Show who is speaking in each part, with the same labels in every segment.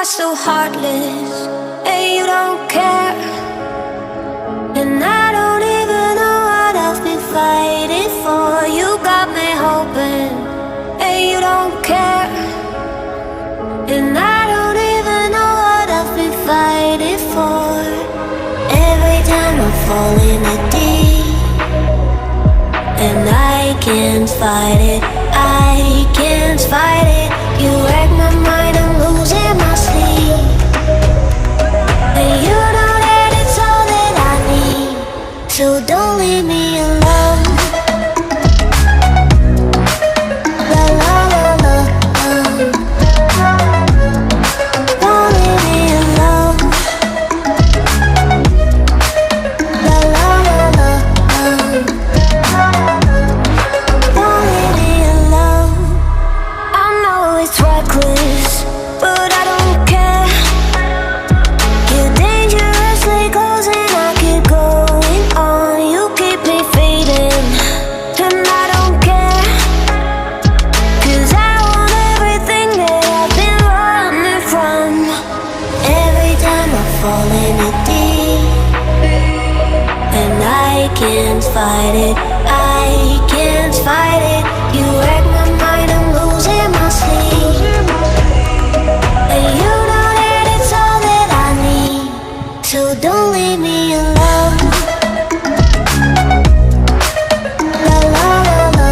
Speaker 1: are so heartless, and you don't care. And I don't even know what I've been fighting for. You got me hoping, and you don't care. And I don't even know what I've been fighting for. Every time I fall in the deep, and I can't fight it, I can't fight it. You wreck my mind, I'm losing my sleep. And you know that it's all that I need, so don't leave me alone. La la la la, don't leave me alone. La la la la, don't leave me alone. I know it's reckless, but I don't care. You're dangerously close and I keep going on. You keep me fading, and I don't care. 'Cause I want everything that I've been running from. Every time I fall in the deep, and I can't fight it, I can't fight it. You wreck my mind, I'm losing my sleep. And you know that it's all that I need, so don't leave me alone. La la la la,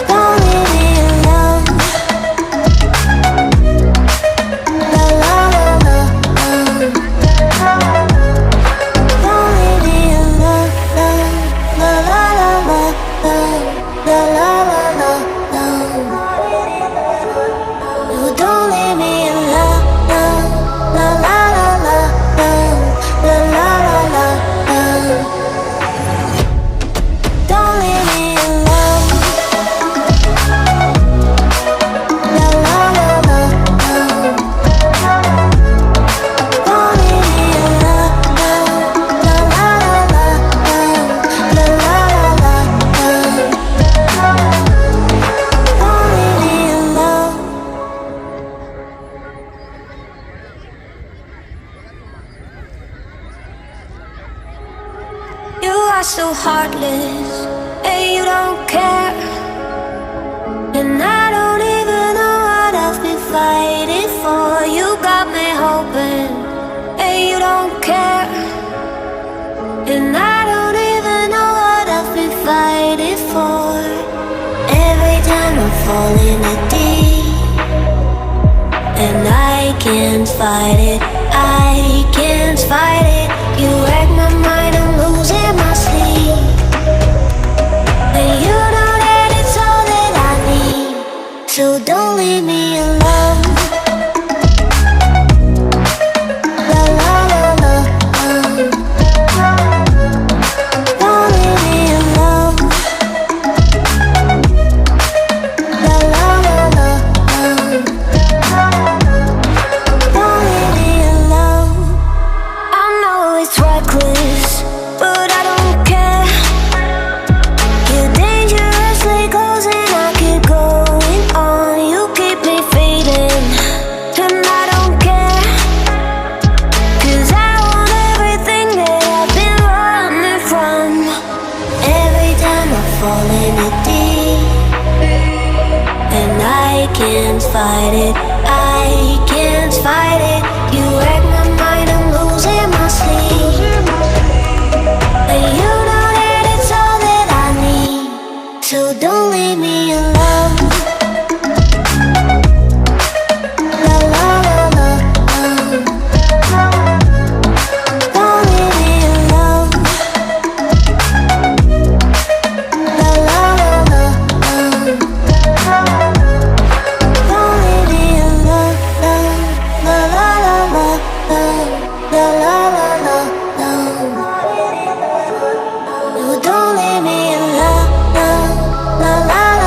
Speaker 1: don't leave me alone. La la la la, don't leave me alone. La la la la, la la la la, no, don't leave me alone. La la la la, la la la la, don't leave me alone. La la la la, don't leave me alone. La la la la, la la la la, don't leave me alone. You are so heartless, and you don't care. And I don't even know what I've been fighting for. You got me hoping, and you don't care. And I don't even know what I've been fighting for. Every time I fall in the deep, and I can't fight it, I can't fight it. You wreck my mind, I'm losing my sleep. And you know that it's all that I need, so don't leave me alone. La la la la, don't leave me alone. La la la la, don't leave me alone. I know it's reckless, but I don't care. You're dangerously close and I keep going on. You keep me fading, and I don't care. 'Cause I want everything that I've been running from. Every time I fall in the deep, and I can't fight it, I can't fight it.